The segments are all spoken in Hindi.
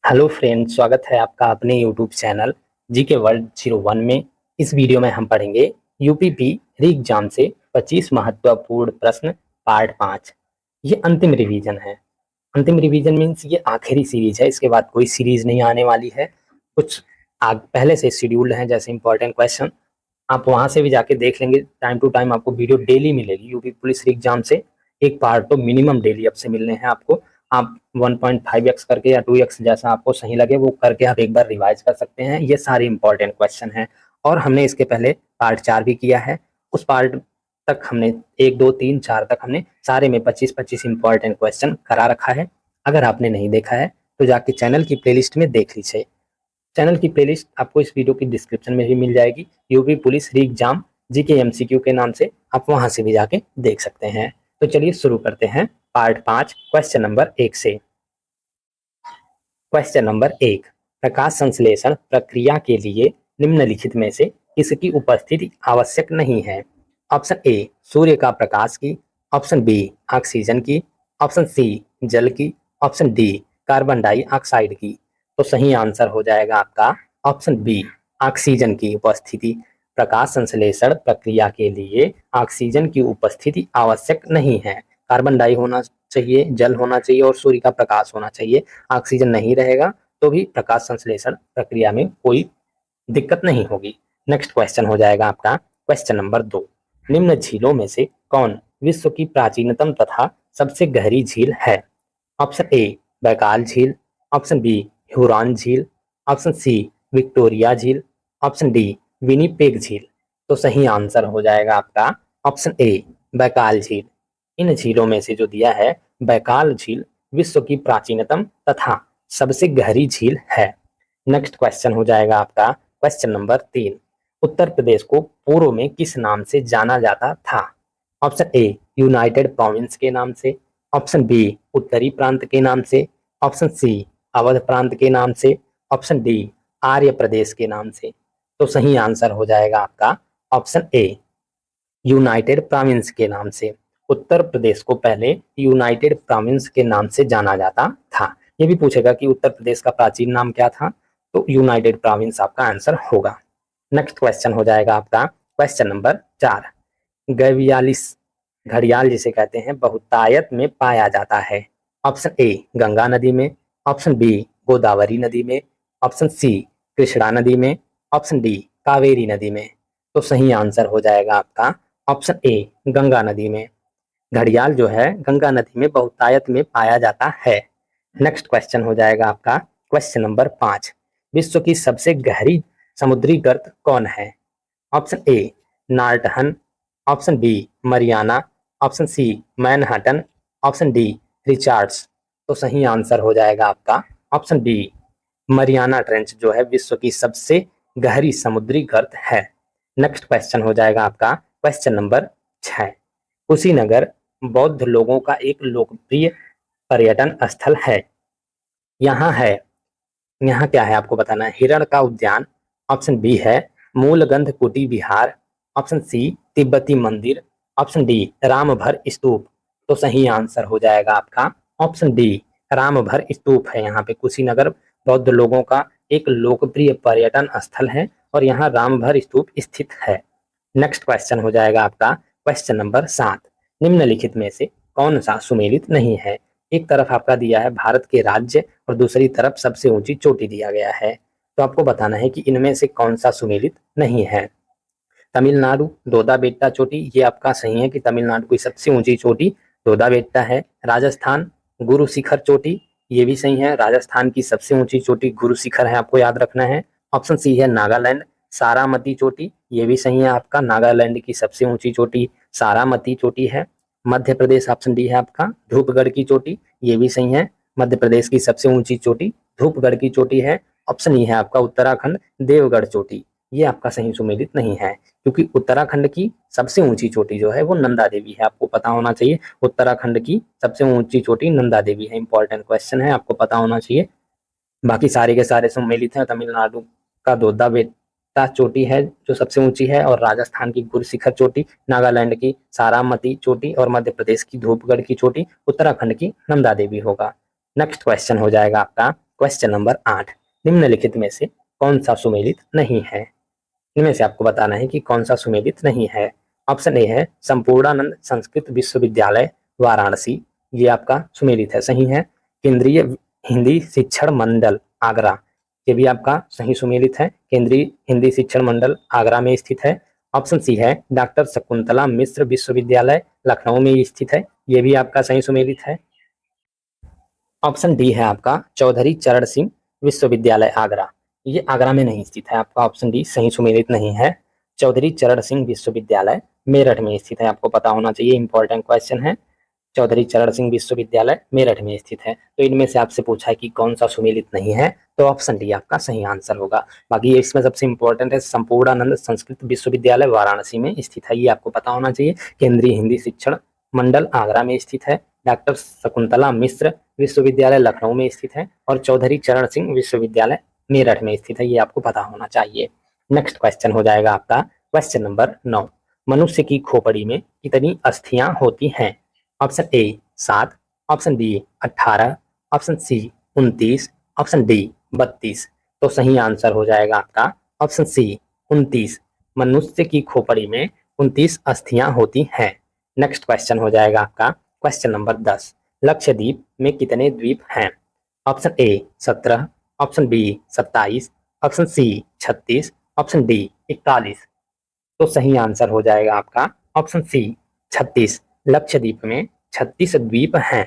हेलो फ्रेंड, स्वागत है आपका अपने यूट्यूब चैनल जीके वर्ल्ड 01 में। इस वीडियो में हम पढ़ेंगे यूपीपी री एग्जाम से 25 महत्वपूर्ण प्रश्न पार्ट 5। ये अंतिम रिवीजन है। अंतिम रिवीजन मीन्स ये आखिरी सीरीज है, इसके बाद कोई सीरीज नहीं आने वाली है। कुछ आग पहले से शेड्यूल्ड हैं, जैसे इंपॉर्टेंट क्वेश्चन आप वहां से भी जाके देख लेंगे। टाइम टू टाइम आपको वीडियो डेली मिलेगी। यूपी पुलिस एग्जाम से एक पार्ट तो मिनिमम डेली अब से मिलने हैं आपको। आप 1.5x करके या 2x जैसा आपको सही लगे वो करके आप एक बार रिवाइज कर सकते हैं। ये सारे इंपॉर्टेंट क्वेश्चन हैं और हमने इसके पहले पार्ट 4 भी किया है। उस पार्ट तक हमने 1 2 3 4 तक हमने सारे में 25-25 इंपॉर्टेंट क्वेश्चन करा रखा है। अगर आपने नहीं देखा है तो जाके चैनल की प्लेलिस्ट में देख लीजिए। चैनल की प्लेलिस्ट आपको इस वीडियो की डिस्क्रिप्शन में भी मिल जाएगी। यूपी पुलिस री एग्जाम जीके एमसीक्यू के नाम से आप वहां से भी जाके देख सकते हैं। तो चलिए शुरू करते हैं पार्ट 5 क्वेश्चन नंबर 1 से। क्वेश्चन नंबर 1, प्रकाश संश्लेषण प्रक्रिया के लिए निम्नलिखित में से किसकी उपस्थिति आवश्यक नहीं है? ऑप्शन ए सूर्य का प्रकाश की, ऑप्शन बी ऑक्सीजन की, ऑप्शन सी जल की, ऑप्शन डी कार्बन डाइऑक्साइड की। तो सही आंसर हो जाएगा आपका ऑप्शन बी ऑक्सीजन की उपस्थिति। प्रकाश संश्लेषण प्रक्रिया के लिए ऑक्सीजन की उपस्थिति आवश्यक नहीं है। कार्बन डाई होना चाहिए, जल होना चाहिए और सूर्य का प्रकाश होना चाहिए। ऑक्सीजन नहीं रहेगा तो भी प्रकाश संश्लेषण प्रक्रिया में कोई दिक्कत नहीं होगी। नेक्स्ट क्वेश्चन हो जाएगा आपका क्वेश्चन नंबर 2, निम्न झीलों में से कौन विश्व की प्राचीनतम तथा सबसे गहरी झील है? ऑप्शन ए बैकाल झील, ऑप्शन बी ह्यूरॉन झील, ऑप्शन सी विक्टोरिया झील, ऑप्शन डी विनिपेग झील। तो सही आंसर हो जाएगा आपका ऑप्शन ए बैकाल झील। इन झीलों में से जो दिया है बैकाल झील विश्व की प्राचीनतम तथा सबसे गहरी झील है। नेक्स्ट क्वेश्चन हो जाएगा आपका क्वेश्चन नंबर 3, उत्तर प्रदेश को पूर्व में किस नाम से जाना जाता था? ऑप्शन ए यूनाइटेड प्रोविंस के नाम से, ऑप्शन बी उत्तरी प्रांत के नाम से, ऑप्शन सी अवध प्रांत के नाम से, ऑप्शन डी आर्य प्रदेश के नाम से। तो सही आंसर हो जाएगा आपका ऑप्शन ए यूनाइटेड प्रोविंस के नाम से। उत्तर प्रदेश को पहले यूनाइटेड प्रोविंस के नाम से जाना जाता था। ये भी पूछेगा कि उत्तर प्रदेश का प्राचीन नाम क्या था, तो यूनाइटेड प्रोविंस आपका आंसर होगा। नेक्स्ट क्वेश्चन हो जाएगा आपका क्वेश्चन नंबर 4, गैवियालिस घड़ियाल जिसे कहते हैं बहुतायत में पाया जाता है। ऑप्शन ए गंगा नदी में, ऑप्शन बी गोदावरी नदी में, ऑप्शन सी कृष्णा नदी में, ऑप्शन डी कावेरी नदी में। तो सही आंसर हो जाएगा आपका ऑप्शन ए गंगा नदी में। घड़ियाल जो है गंगा नदी में बहुतायत में पाया जाता है। नेक्स्ट क्वेश्चन हो जाएगा आपका क्वेश्चन नंबर 5, विश्व की सबसे गहरी समुद्री गर्त कौन है? ऑप्शन ए नार्टहन, option B Mariana, option C Manhattan, option D Richards. तो सही आंसर हो जाएगा आपका ऑप्शन बी मरियाना ट्रेंच जो है विश्व की सबसे गहरी समुद्री गर्त है। नेक्स्ट क्वेश्चन हो जाएगा आपका क्वेश्चन नंबर 6, कुशीनगर बौद्ध लोगों का एक लोकप्रिय पर्यटन स्थल है। यहाँ है, यहाँ क्या है आपको बताना है। हिरण का उद्यान, ऑप्शन बी है मूलगंध कुटी विहार, ऑप्शन सी तिब्बती मंदिर, ऑप्शन डी रामभर स्तूप। तो सही आंसर हो जाएगा आपका ऑप्शन डी रामभर स्तूप है। यहाँ पे कुशीनगर बौद्ध लोगों का एक लोकप्रिय पर्यटन स्थल है और यहाँ रामभर स्तूप स्थित है। नेक्स्ट क्वेश्चन हो जाएगा आपका क्वेश्चन नंबर 7, निम्नलिखित में से कौन सा सुमेलित नहीं है? एक तरफ आपका दिया है भारत के राज्य और दूसरी तरफ सबसे ऊंची चोटी दिया गया है। तो आपको बताना है कि इनमें से कौन सा सुमेलित नहीं है। तमिलनाडु दोदा बेट्टा चोटी, ये आपका सही है कि तमिलनाडु की सबसे ऊंची चोटी दोदा बेट्टा है। राजस्थान गुरु शिखर चोटी, ये भी सही है। राजस्थान की सबसे ऊंची चोटी गुरु शिखर है, आपको याद रखना है। ऑप्शन सी है नागालैंड सारामती चोटी, ये भी सही है आपका। नागालैंड की सबसे ऊंची चोटी सारामती चोटी है। मध्य प्रदेश ऑप्शन डी है आपका धूपगढ़ की चोटी, ये भी सही है। मध्य प्रदेश की सबसे ऊंची चोटी धूपगढ़ की चोटी है। ऑप्शन ई है आपका उत्तराखंड देवगढ़ चोटी, ये आपका सही सुमेलित नहीं है क्योंकि उत्तराखंड की सबसे ऊंची चोटी जो है वो नंदा देवी है। आपको पता होना चाहिए उत्तराखंड की सबसे ऊंची चोटी नंदा देवी है। इंपॉर्टेंट क्वेश्चन है, आपको पता होना चाहिए। बाकी सारे के सारे सम्मिलित हैं। तमिलनाडु का दोदा बेट्टा चोटी है जो सबसे ऊंची है, और राजस्थान की गुरशिखर चोटी, नागालैंड की सारामती चोटी और मध्य प्रदेश की धूपगढ़ की चोटी, उत्तराखंड की नंदा देवी होगा। नेक्स्ट क्वेश्चन हो जाएगा आपका क्वेश्चन नंबर 8, निम्नलिखित में से कौन सा सुमेलित नहीं है? इनमें से आपको बताना है कि कौन सा सुमेलित नहीं है। ऑप्शन ए है संपूर्णानंद संस्कृत विश्वविद्यालय वाराणसी, ये आपका सुमेलित है, सही है। केंद्रीय हिंदी शिक्षण मंडल आगरा, ये भी आपका सही सुमेलित है। केंद्रीय हिंदी शिक्षण मंडल आगरा में स्थित है। ऑप्शन सी है डॉक्टर शकुंतला मिश्र विश्वविद्यालय लखनऊ में स्थित है, ये भी आपका सही सुमेलित है। ऑप्शन डी है आपका चौधरी चरण सिंह विश्वविद्यालय आगरा, ये आगरा में नहीं स्थित है, आपका ऑप्शन डी सही सुमेलित नहीं है। चौधरी चरण सिंह विश्वविद्यालय मेरठ में स्थित है, आपको पता होना चाहिए, इंपॉर्टेंट क्वेश्चन है। चौधरी चरण सिंह विश्वविद्यालय मेरठ में स्थित है। तो इनमें से आपसे पूछा है कि कौन सा सुमेलित नहीं है, तो ऑप्शन डी आपका सही आंसर होगा। बाकी ये इसमें सबसे इंपॉर्टेंट है संपूर्णानंद संस्कृत विश्वविद्यालय वाराणसी में स्थित है, ये आपको पता होना चाहिए। केंद्रीय हिंदी शिक्षण मंडल आगरा में स्थित है। डॉक्टर शकुंतला मिश्र विश्वविद्यालय लखनऊ में स्थित है और चौधरी चरण सिंह विश्वविद्यालय मेरठ में स्थित है, ये आपको पता होना चाहिए। नेक्स्ट क्वेश्चन हो जाएगा आपका क्वेश्चन नंबर 9, मनुष्य की खोपड़ी में कितनी अस्थियां होती हैं? Option A 7, option B 18, option C 29, option D 32। तो सही आंसर हो जाएगा आपका ऑप्शन सी 29। मनुष्य की खोपड़ी में 29 अस्थियां होती हैं। नेक्स्ट क्वेश्चन हो जाएगा आपका क्वेश्चन नंबर 10, लक्षद्वीप में कितने द्वीप हैं? Option A 17, option B 27, option C 36, option D 41। तो सही आंसर हो जाएगा आपका ऑप्शन सी 36। लक्षद्वीप में 36 द्वीप हैं।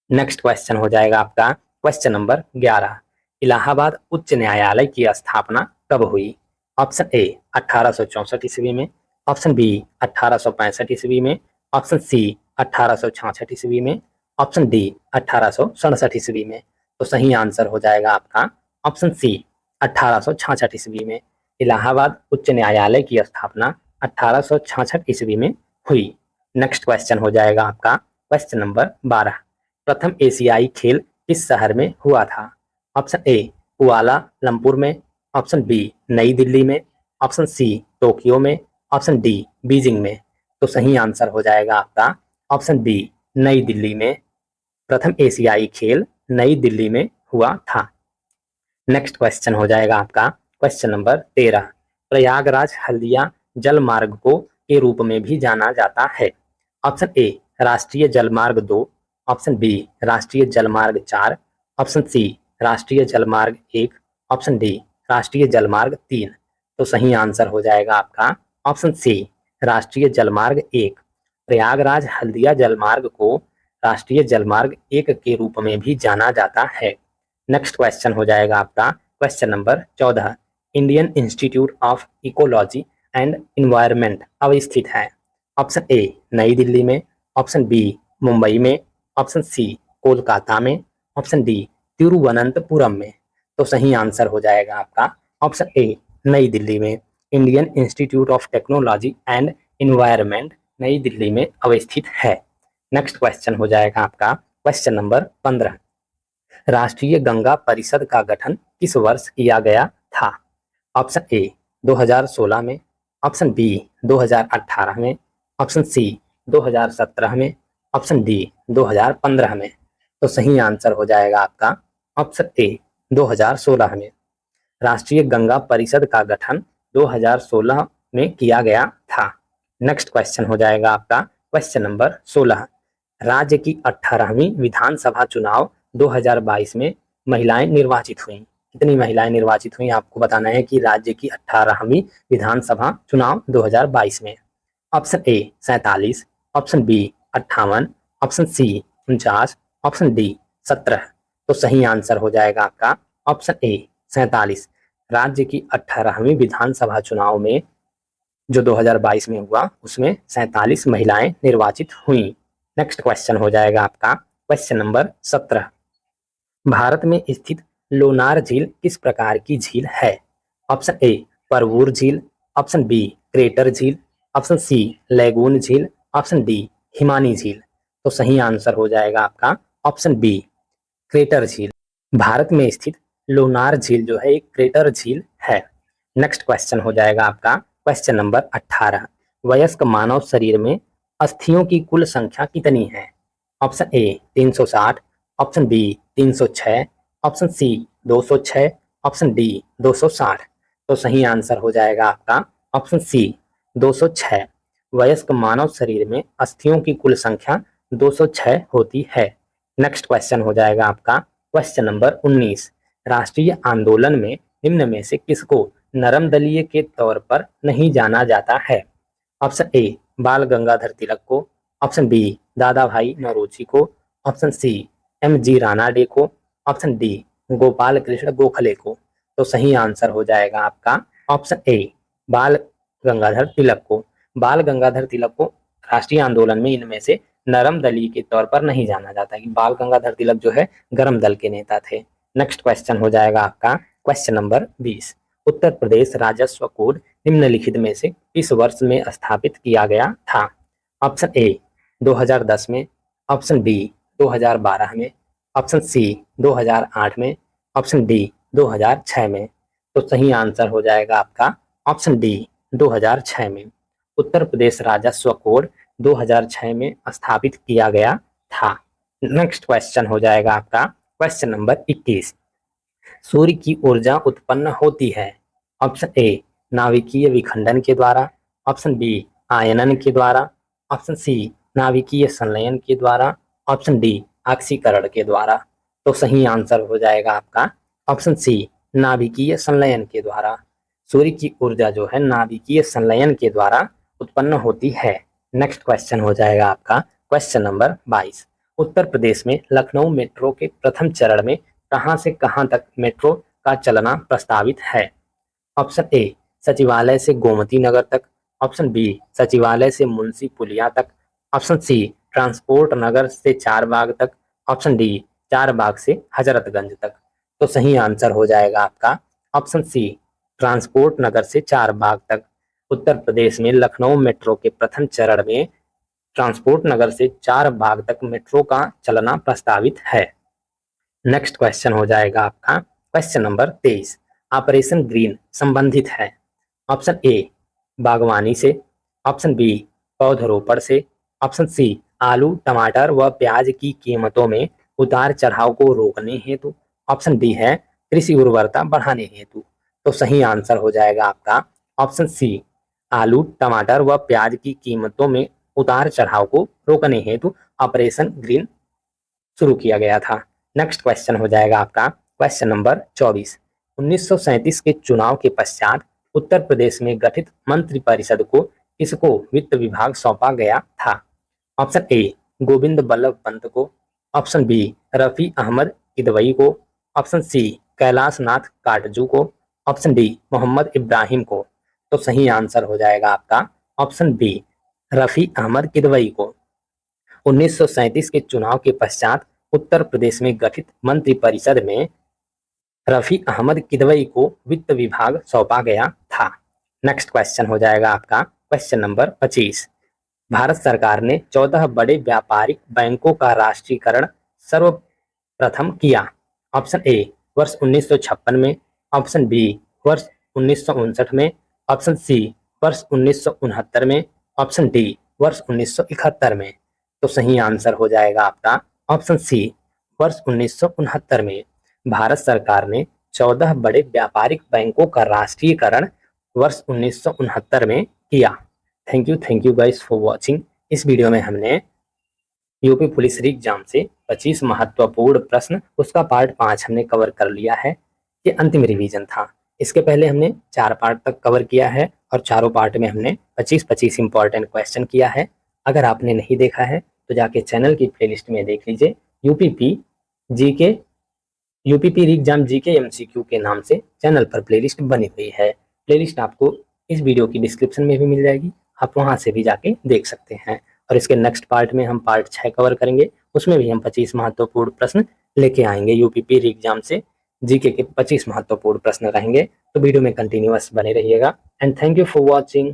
नेक्स्ट क्वेश्चन हो जाएगा आपका क्वेश्चन नंबर 11, इलाहाबाद उच्च न्यायालय की स्थापना कब हुई? ऑप्शन ए 1864 ईस्वी में, ऑप्शन बी 1865 ईस्वी में, ऑप्शन सी 1866 ईस्वी में, ऑप्शन डी 1867 ईस्वी में। तो सही आंसर हो जाएगा आपका ऑप्शन सी 1866 ईस्वी में। इलाहाबाद उच्च न्यायालय की स्थापना 1866 ईस्वी में हुई। नेक्स्ट क्वेश्चन हो जाएगा आपका क्वेश्चन नंबर 12, प्रथम एशियाई खेल किस शहर में हुआ था? ऑप्शन ए कुआला लंपुर में, ऑप्शन बी नई दिल्ली में, ऑप्शन सी टोक्यो में, ऑप्शन डी बीजिंग में। तो सही आंसर हो जाएगा आपका ऑप्शन बी नई दिल्ली में। प्रथम एशियाई खेल नई दिल्ली में हुआ था। नेक्स्ट क्वेश्चन हो जाएगा आपका क्वेश्चन नंबर 13, प्रयागराज हल्दिया जल मार्ग को के रूप में भी जाना जाता है। ऑप्शन ए राष्ट्रीय जलमार्ग 2, ऑप्शन बी राष्ट्रीय जलमार्ग 4, ऑप्शन सी राष्ट्रीय जलमार्ग 1, ऑप्शन डी राष्ट्रीय जलमार्ग 3। तो सही आंसर हो जाएगा आपका ऑप्शन सी राष्ट्रीय जलमार्ग 1। प्रयागराज हल्दिया जलमार्ग को राष्ट्रीय जलमार्ग 1 के रूप में भी जाना जाता है। नेक्स्ट क्वेश्चन हो जाएगा आपका question number 14, Indian institute of ecology and environment अवस्थित है? ऑप्शन ए नई दिल्ली में, ऑप्शन बी मुंबई में, ऑप्शन सी कोलकाता में, ऑप्शन डी तिरुवनंतपुरम में। तो सही आंसर हो जाएगा आपका ऑप्शन ए नई दिल्ली में। Indian institute of technology and environment नई दिल्ली में अवस्थित है। नेक्स्ट क्वेश्चन हो जाएगा आपका क्वेश्चन नंबर 15, राष्ट्रीय गंगा परिषद का गठन किस वर्ष किया गया था? ऑप्शन ए 2016 में, ऑप्शन बी 2018 में, ऑप्शन सी 2017 में, ऑप्शन डी 2015 में। तो सही आंसर हो जाएगा आपका ऑप्शन ए 2016 में। राष्ट्रीय गंगा परिषद का गठन 2016 में किया गया था। नेक्स्ट क्वेश्चन हो जाएगा आपका क्वेश्चन नंबर 16, राज्य की 18वीं विधानसभा चुनाव 2022 में महिलाएं निर्वाचित हुई। कितनी महिलाएं निर्वाचित हुई आपको बताना है कि राज्य की 18वीं विधानसभा चुनाव 2022 में। Option A 47, option B 58, option C 49, option D 17। तो सही आंसर हो जाएगा आपका ऑप्शन ए 47। राज्य की 18वीं विधानसभा चुनाव में जो 2022 में हुआ उसमें 47 महिलाएं निर्वाचित हुई। नेक्स्ट क्वेश्चन हो जाएगा आपका क्वेश्चन नंबर 17, भारत में स्थित लोनार झील किस प्रकार की झील है? ऑप्शन ए परवूर झील, ऑप्शन बी क्रेटर झील, ऑप्शन सी लैगून झील, ऑप्शन डी हिमानी झील। तो सही आंसर हो जाएगा आपका ऑप्शन बी क्रेटर झील। भारत में स्थित लोनार झील जो है एक क्रेटर झील है। नेक्स्ट क्वेश्चन हो जाएगा आपका क्वेश्चन नंबर 18, वयस्क मानव शरीर में अस्थियों की कुल संख्या कितनी है? Option A 360, option B 306, option C 206, option D 260। तो सही आंसर हो जाएगा आपका ऑप्शन सी 206। वयस्क मानव शरीर में अस्थियों की कुल संख्या 206 होती है। नेक्स्ट क्वेश्चन हो जाएगा आपका क्वेश्चन नंबर 19। राष्ट्रीय आंदोलन में निम्न में से किसको नरम दलीय के तौर पर नहीं जाना जाता है? ऑप्शन ए बाल गंगाधर तिलक को, ऑप्शन बी दादा भाई नौरोजी को, ऑप्शन सी एम.जी. रानाडे को, ऑप्शन डी गोपाल कृष्ण गोखले को। तो सही आंसर हो जाएगा आपका ऑप्शन ए बाल गंगाधर तिलक को। बाल गंगाधर तिलक को राष्ट्रीय आंदोलन में इनमें से नरम दलीय के तौर पर नहीं जाना जाता कि बाल गंगाधर तिलक जो है गरम दल के नेता थे। नेक्स्ट क्वेश्चन हो जाएगा आपका क्वेश्चन नंबर 20। उत्तर प्रदेश राजस्व कोड निम्नलिखित में से किस वर्ष में स्थापित किया गया था? ऑप्शन ए 2010 में, ऑप्शन बी 2012 में, ऑप्शन सी 2008 में, ऑप्शन डी 2006 में। तो सही आंसर हो जाएगा आपका ऑप्शन डी 2006 में। उत्तर प्रदेश राजस्व कोड 2006 में स्थापित किया गया था। नेक्स्ट क्वेश्चन हो जाएगा आपका क्वेश्चन नंबर 21। सूर्य की ऊर्जा उत्पन्न होती है। ऑप्शन ए नाभिकीय विखंडन के द्वारा, ऑप्शन बी आयनन के द्वारा, ऑप्शन सी नाभिकीय संलयन के द्वारा, ऑप्शन डी ऑक्सीकरण के द्वारा। तो सही आंसर हो जाएगा आपका ऑप्शन सी नाभिकीय संलयन के द्वारा। सूर्य की ऊर्जा जो है नाभिकीय संलयन के द्वारा उत्पन्न होती है। नेक्स्ट क्वेश्चन हो जाएगा आपका क्वेश्चन नंबर 22। उत्तर प्रदेश में लखनऊ मेट्रो के प्रथम चरण में कहां से कहां तक मेट्रो का चलना प्रस्तावित है? ऑप्शन ए सचिवालय से गोमती नगर तक, ऑप्शन बी सचिवालय से मुंशी पुलिया तक, ऑप्शन सी ट्रांसपोर्ट नगर से चारबाग तक, ऑप्शन डी चारबाग से हजरतगंज तक। तो सही आंसर हो जाएगा आपका ऑप्शन सी ट्रांसपोर्ट नगर से चारबाग तक। उत्तर प्रदेश में लखनऊ मेट्रो के प्रथम चरण में ट्रांसपोर्ट नगर से चारबाग तक मेट्रो का चलना प्रस्तावित है। नेक्स्ट क्वेश्चन हो जाएगा आपका क्वेश्चन नंबर 23। ऑपरेशन ग्रीन संबंधित है। ऑप्शन ए बागवानी से, ऑप्शन बी पौधरोपण से, ऑप्शन सी आलू टमाटर व प्याज की कीमतों में उतार चढ़ाव को रोकने हेतु, ऑप्शन डी है कृषि उर्वरता बढ़ाने हेतु। तो सही आंसर हो जाएगा आपका ऑप्शन सी आलू टमाटर व प्याज की कीमतों में उतार चढ़ाव को रोकने हेतु ऑपरेशन ग्रीन शुरू किया गया था। नेक्स्ट क्वेश्चन हो जाएगा आपका क्वेश्चन नंबर 24। 1937 के चुनाव के पश्चात उत्तर प्रदेश में गठित मंत्रिपरिषद को किसको वित्त विभाग सौंपा गया था? ऑप्शन ए गोविंद बल्लभ पंत को, ऑप्शन बी रफी अहमद किदवई को, ऑप्शन सी कैलाश नाथ काटजू को, ऑप्शन डी मोहम्मद इब्राहिम को। तो सही आंसर हो जाएगा आपका ऑप्शन बी रफी अहमद किदवई को। 1937 के चुनाव के पश्चात उत्तर प्रदेश में गठित मंत्रिपरिषद में रफी अहमद किदवई को वित्त विभाग सौंपा गया था। नेक्स्ट क्वेश्चन हो जाएगा आपका क्वेश्चन नंबर 25। भारत सरकार ने 14 बड़े व्यापारिक बैंकों का राष्ट्रीयकरण सर्वप्रथम किया। ऑप्शन ए वर्ष 1956 में, ऑप्शन बी वर्ष 1959 में, ऑप्शन सी वर्ष 1969 में, ऑप्शन डी वर्ष 1971 में। तो सही आंसर हो जाएगा आपका ऑप्शन सी वर्ष 1969 में। भारत सरकार ने 14 बड़े व्यापारिक बैंकों का राष्ट्रीयकरण वर्ष 1969 में किया। Thank you guys for watching. इस वीडियो में हमने यूपी पुलिस एग्जाम से 25 महत्वपूर्ण प्रश्न उसका पार्ट 5 हमने कवर कर लिया है। ये अंतिम रिवीजन था। इसके पहले हमने 4 पार्ट तक कवर किया है और चारों पार्ट में हमने 25 इंपॉर्टेंट क्वेश्चन किया है। अगर आपने नहीं देखा है तो जाके चैनल की प्लेलिस्ट में देख लीजिए। यूपीपी एग्जाम जीके एमसीक्यू के नाम से चैनल पर प्लेलिस्ट बनी हुई है। प्लेलिस्ट आपको इस वीडियो की डिस्क्रिप्शन में भी मिल जाएगी, आप वहां से भी जाके देख सकते हैं। और इसके नेक्स्ट पार्ट में हम पार्ट 6 कवर करेंगे, उसमें भी हम 25 महत्वपूर्ण प्रश्न लेके आएंगे। यूपीपी एग्जाम से जीके के 25 महत्वपूर्ण प्रश्न रहेंगे। तो वीडियो में कंटिन्यूअस बने रहिएगा and thank you for watching.